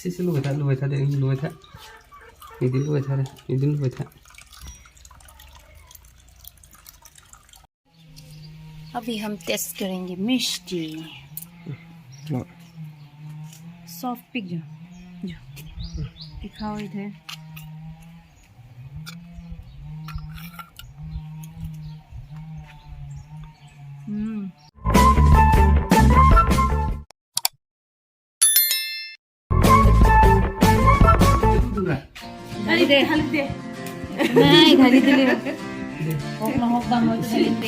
से लुबाय था दे लुबाय था इदिन लुबाय था इदिन लुबाय था अभी हम टेस्ट करेंगे मिष्टी सॉफ्ट पिक जो दिखाओ इधर Halide. नहीं घरी दिले होक बंग हो चलिंदे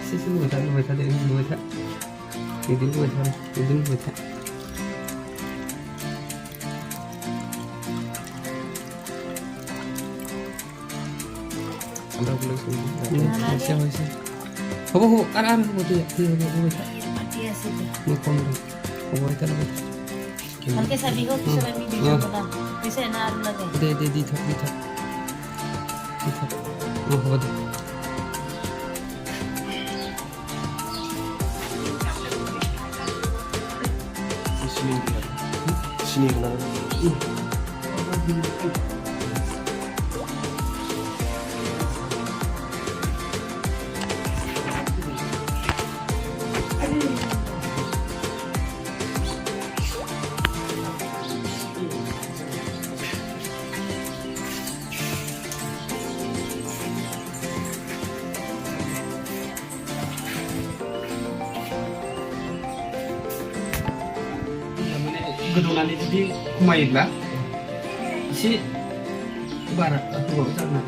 से लुबाय था दे लुबाय था इदिन लुबाय था আমরা বলে শুনছি হইছে হবো আর হবো তুই হবো पार्टी আছে মই কম হবো এটা লগে हल्के सभी को किसी में वीडियो बना वैसे ना लगे दे दी था वो हो दे sini gedungan itu di kumaila si barat atau sana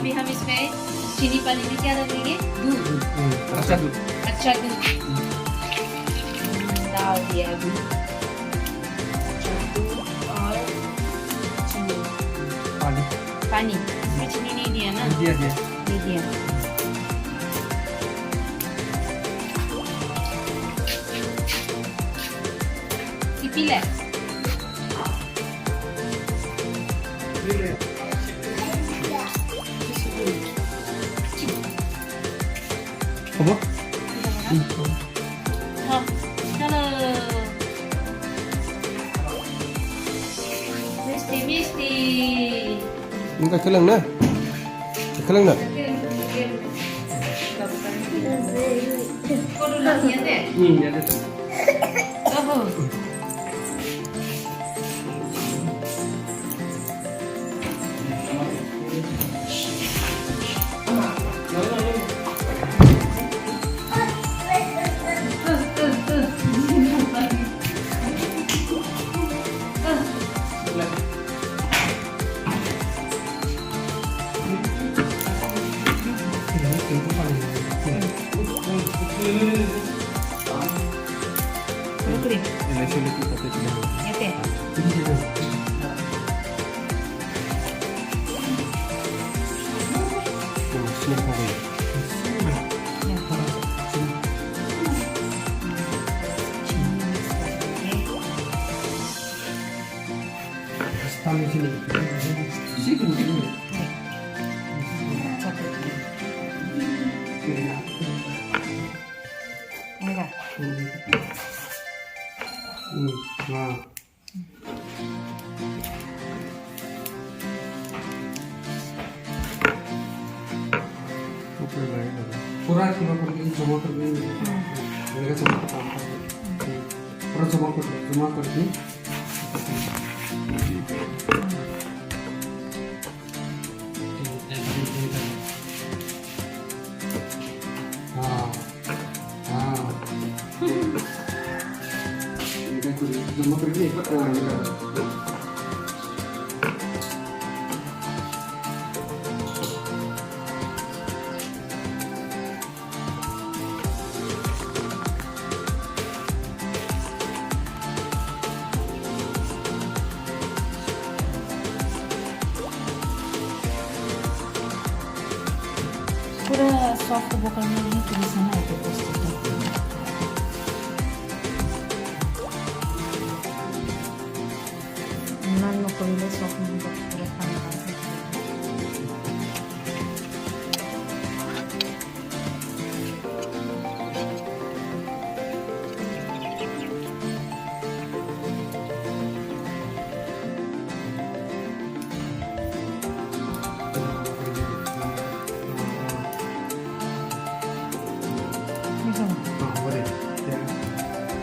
अभी हम इसमें चीनी पानी में क्या डालेंगे दूध अच्छा दूध डाल दिया दूध और चीनी पानी इसमें चीनी नहीं दिया ना दिया दिया पिला apa हाँ चलो मिष्टी ini kelang na kau dulu lihat deh ada tu oh Tamu sini. Sini. enggak Nah. पूरा पूरा करके जमा करके मेरे जमा पूरा जमा करके जमा करके एक बार पूरा सॉफ्ट बोकर में ही तुलिsan aja pasti nan mo ko ile soft mo pura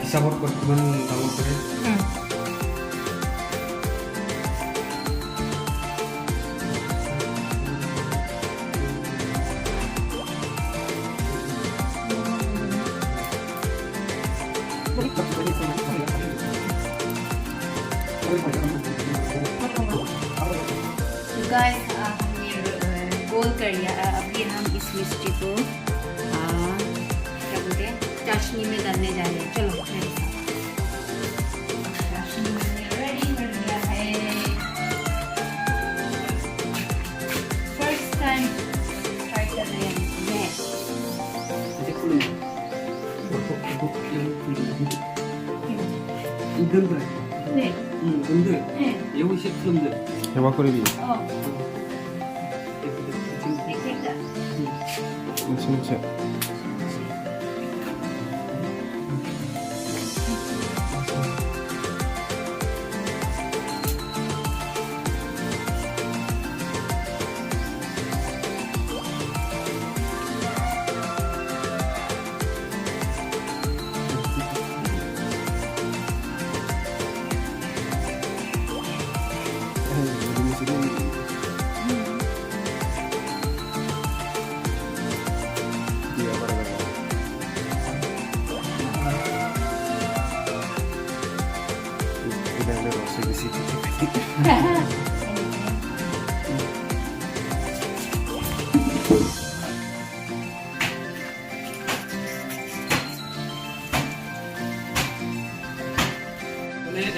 হিসাবত কিমান ডাঙৰ কৰে गाइस हमने गोल कर लिया अभी हम इस मिस्टी को क्या बोलते हैं चाशनी में डालने जा रहे हैं चलो मेरे साथ चाशनी मैंने रेडी कर लिया है फर्स्ट टाइम ट्राई कर रहे हैं मैं 근데 여기 셰프인데 해봐 그리비 देखिएगा 진짜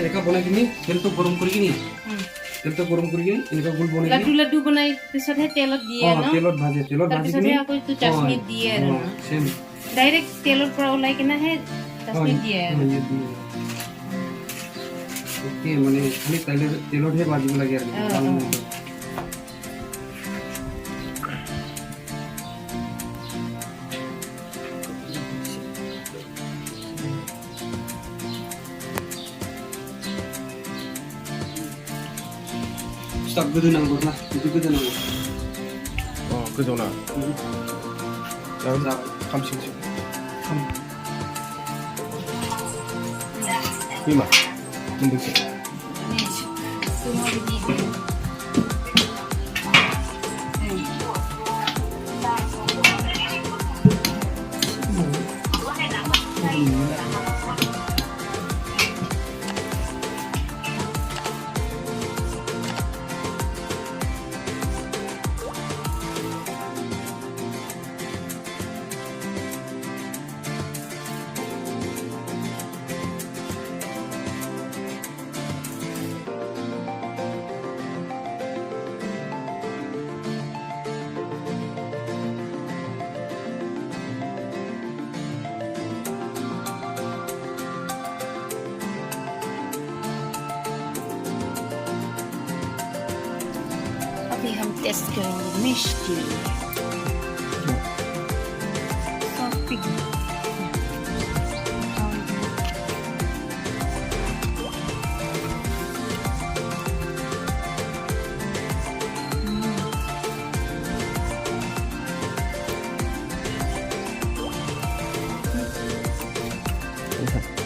এনেকা বনাই কিনি তেলটো গৰম কৰি কিনি তেলটো গৰম কৰি কিনি এনেকা গোল বনাই लड्डू लड्डू बनाई पिछले तेलत दिए ना তেলত ভাজে কিনি আকৌ তো চাশনি দিয়ে আৰু সেম ডাইৰেক্ট তেলৰ পৰা ওলাই কিনা হে চাশনি দিয়ে ওকে মানে খালি তেলতহে ভাজিব লাগে আৰু 스탑 그드는 거나 이거 그드는 거. 그잖아 자 감식식 이마 문득씩 अभी हम टेस्ट करेंगे मिष्टी सॉफ्ट 감사